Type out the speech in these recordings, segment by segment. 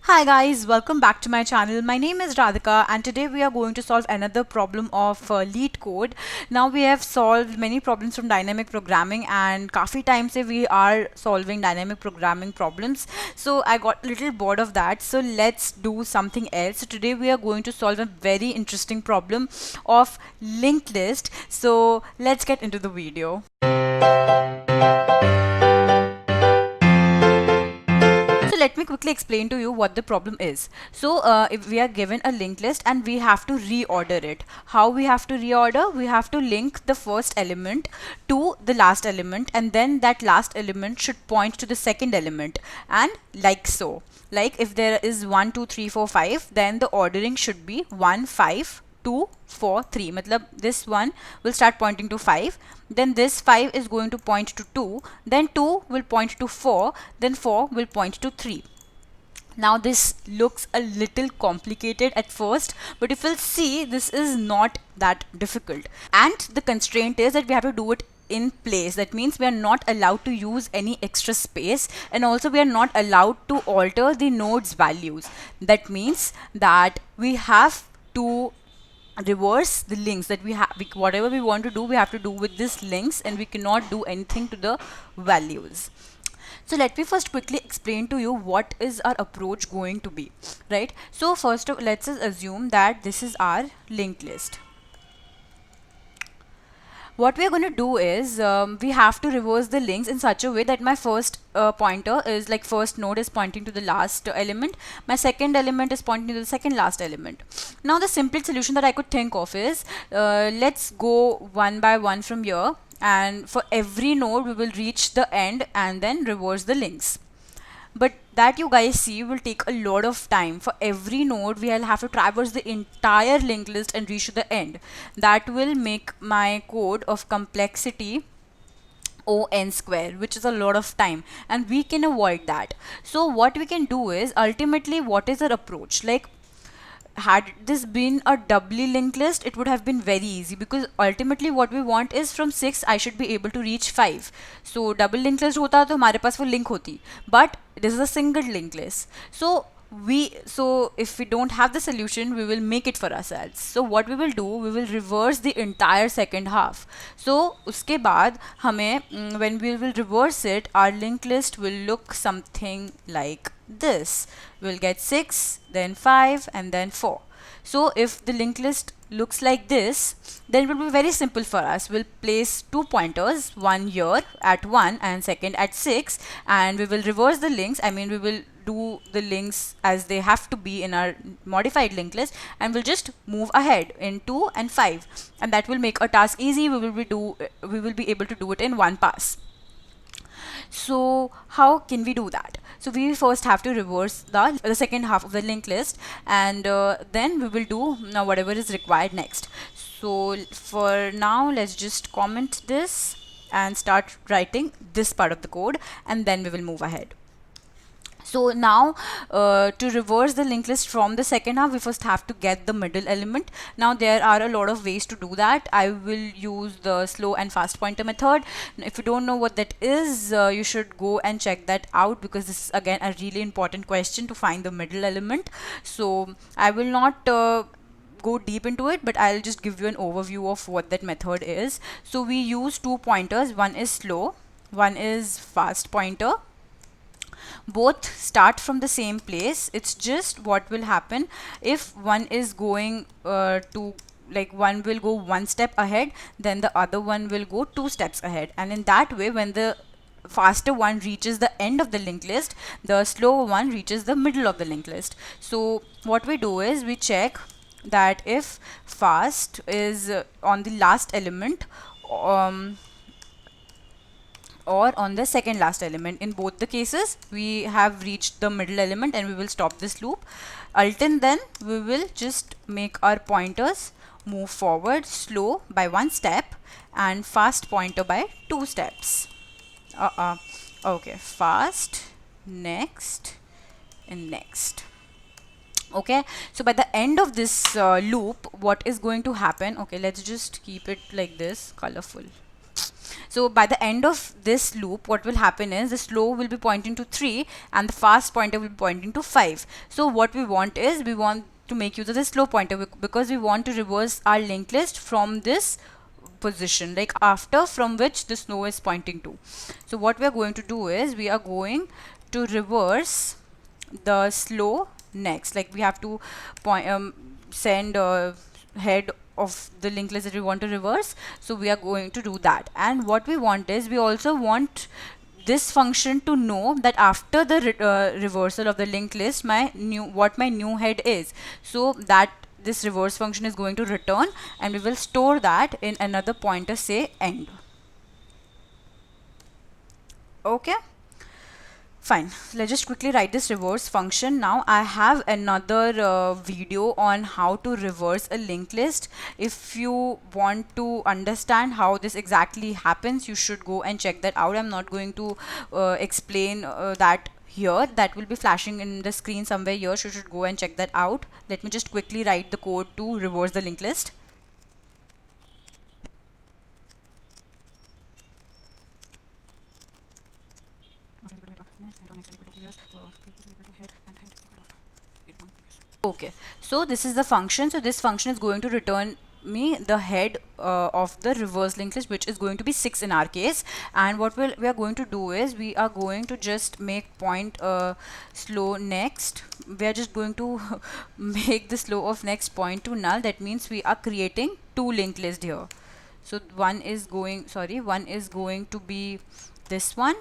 Hi guys, welcome back to my channel. My name is Radhika and today we are going to solve another problem of lead code. Now we have solved many problems from dynamic programming and काफी time से we are solving dynamic programming problems. So I got a little bored of that. So let's do something else. So today we are going to solve a very interesting problem of linked list. So let's get into the video. Let me quickly explain to you what the problem is. So if we are given a linked list and we have to reorder it. How we have to reorder? We have to link the first element to the last element, and then that last element should point to the second element, and like so. Like if there is 1 2 3 4 5, then the ordering should be 1 5 2 4 3. Matlab this one will start pointing to 5, then this 5 is going to point to 2, then 2 will point to 4, then 4 will point to 3. Now this looks a little complicated at first, but if we'll see, this is not that difficult. And the constraint is that we have to do it in place. That means we are not allowed to use any extra space, and also we are not allowed to alter the nodes values. That means that we have to reverse the links that we have. Whatever we want to do, we have to do with this links, and we cannot do anything to the values. So let me first quickly explain to you what is our approach going to be, right? So first of, let's assume that this is our linked list. What we are going to do is we have to reverse the links in such a way that my first pointer is like first node is pointing to the last element, my second element is pointing to the second last element. Now the simplest solution that I could think of is let's go one by one from here, and for every node we will reach the end and then reverse the links. But that, you guys see, will take a lot of time. For every node we'll have to traverse the entire linked list and reach to the end. That will make my code of complexity O(n) square, which is a lot of time, and we can avoid that. So what we can do is, ultimately, what is our approach? Like, had this been a doubly linked list, it would have been very easy, because ultimately what we want is from 6 I should be able to reach 5. So double linked list hota to हमारे पास वो link होती, but this is a single linked list. So if we don't have the solution, we will make it for ourselves. So what we will do, we will reverse the entire second half. So उसके बाद हमें when we will reverse it, our linked list will look something like this. We'll get 6, then 5, and then 4. So if the linked list looks like this, then it will be very simple for us. We'll place two pointers, one here at 1 and second at 6, and we will reverse the links. I mean, we will do the links as they have to be in our modified linked list, and we'll just move ahead in 2 and 5, and that will make our task easy. We will be able to do it in one pass. So how can we do that? So we first have to reverse the second half of the linked list, and then we will do now whatever is required next. So for now, let's just comment this and start writing this part of the code, and then we will move ahead. So now to reverse the linked list from the second half, we first have to get the middle element. Now there are a lot of ways to do that. I will use the slow and fast pointer method. If you don't know what that is, you should go and check that out, because this is again a really important question to find the middle element. So I will not go deep into it, but I'll just give you an overview of what that method is. So we use two pointers. One is slow, one is fast pointer. Both start from the same place. It's just what will happen if one is going to, like, one will go one step ahead, then the other one will go 2 steps ahead, and in that way, when the faster one reaches the end of the linked list, the slower one reaches the middle of the linked list. So what we do is we check that if fast is on the last element or on the second last element. In both the cases, we have reached the middle element, and we will stop this loop. Until then, we will just make our pointers move forward slow by 1 step and fast pointer by 2 steps. Okay, fast, next, and next. Okay, so by the end of this loop, what is going to happen? Okay, let's just keep it like this, colorful. So by the end of this loop, what will happen is the slow will be pointing to 3 and the fast pointer will be pointing to 5. So what we want is, we want to make use of the slow pointer because we want to reverse our linked list from this position, like after from which the slow is pointing to. So what we are going to do is, we are going to reverse the slow next, like we have to send head of the linked list that we want to reverse. So we are going to do that, and what we want is, we also want this function to know that after the reversal of the linked list, my new head is, so that this reverse function is going to return, and we will store that in another pointer, say end. Okay, fine. Let's just quickly write this reverse function. Now I have another video on how to reverse a linked list. If you want to understand how this exactly happens, you should go and check that out. I'm not going to explain that here. That will be flashing in the screen somewhere here, so you should go and check that out. Let me just quickly write the code to reverse the linked list. Okay, so this is the function. So this function is going to return me the head of the reverse linked list, which is going to be 6 in our case. And what we are going to do is, we are going to just make point slow next. We are just going to make the slow of next point to null. That means we are creating two linked lists here. So one is going to be this one,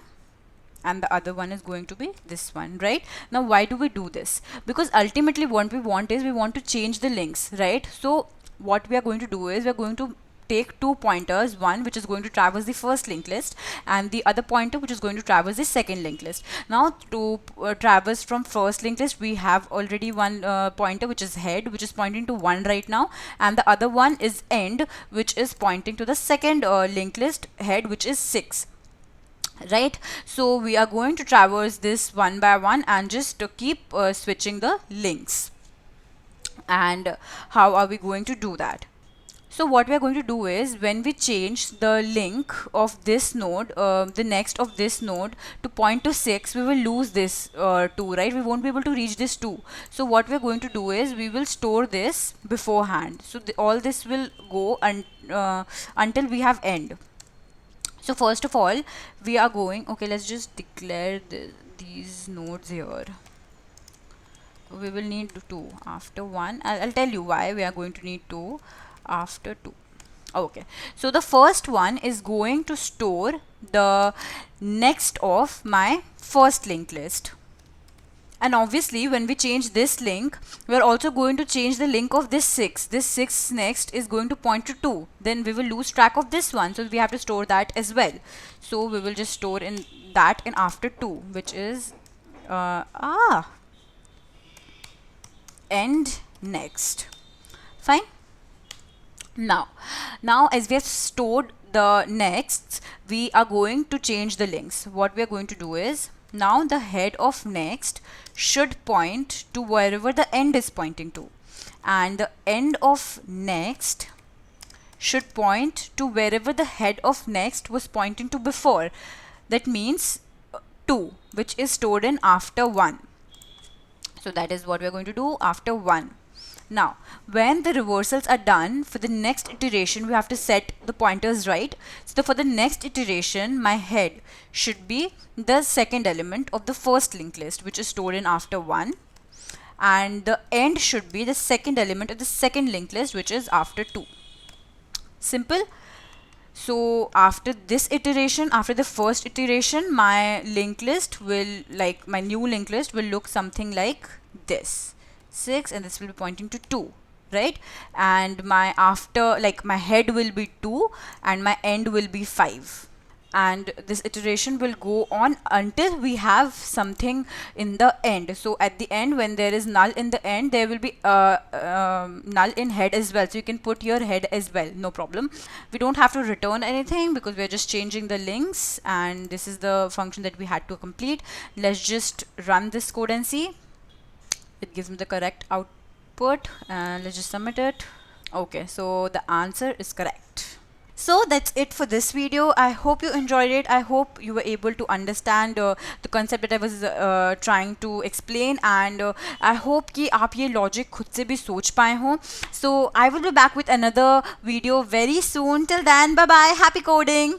and the other one is going to be this one, right? Now why do we do this? Because ultimately what we want is, we want to change the links, right? So what we are going to do is, we are going to take two pointers, one which is going to traverse the first linked list and the other pointer which is going to traverse the second linked list. Now to traverse from first linked list, we have already one pointer which is head, which is pointing to 1 right now, and the other one is end, which is pointing to the second linked list head, which is 6, right? So we are going to traverse this one by one and just to keep switching the links. And how are we going to do that? So what we are going to do is, when we change the link of this node, the next of this node to point to 6, we will lose this 2, right? We won't be able to reach this 2. So what we're going to do is, we will store this beforehand. So all this will go until we have end. So first of all, we are going, okay, let's just declare these nodes here. We will need 2 after 1. I'll tell you why we are going to need 2 after 2. Okay, so the first one is going to store the next of my first linked list. And obviously when we change this link, we are also going to change the link of this 6. This 6 next is going to point to 2. Then we will lose track of this one, so we have to store that as well. So we will just store in that in after 2, which is end next. Fine. Now as we have stored the nexts, we are going to change the links. What we are going to do is, now the head of next should point to wherever the end is pointing to, and the end of next should point to wherever the head of next was pointing to before. That means 2, which is stored in after 1. So that is what we are going to do after 1. Now when the reversals are done, for the next iteration we have to set the pointers right. So for the next iteration, my head should be the second element of the first linked list, which is stored in after 1, and the end should be the second element of the second linked list, which is after 2. Simple. So after this iteration, after the first iteration, my linked list will, like my new linked list will look something like this: 6, and this will be pointing to 2, right? And my after, like my head will be 2 and my end will be 5. And this iteration will go on until we have something in the end. So at the end, when there is null in the end, there will be null in head as well. So you can put your head as well, no problem. We don't have to return anything because we're just changing the links, and this is the function that we had to complete. Let's just run this code and see. It gives me the correct output, and let's just submit it. Okay, so the answer is correct. So that's it for this video. I hope you enjoyed it. I hope you were able to understand the concept that I was trying to explain, and I hope कि आप ये logic खुद से भी सोच पाए हों. So I will be back with another video very soon. Till then, bye bye, happy coding.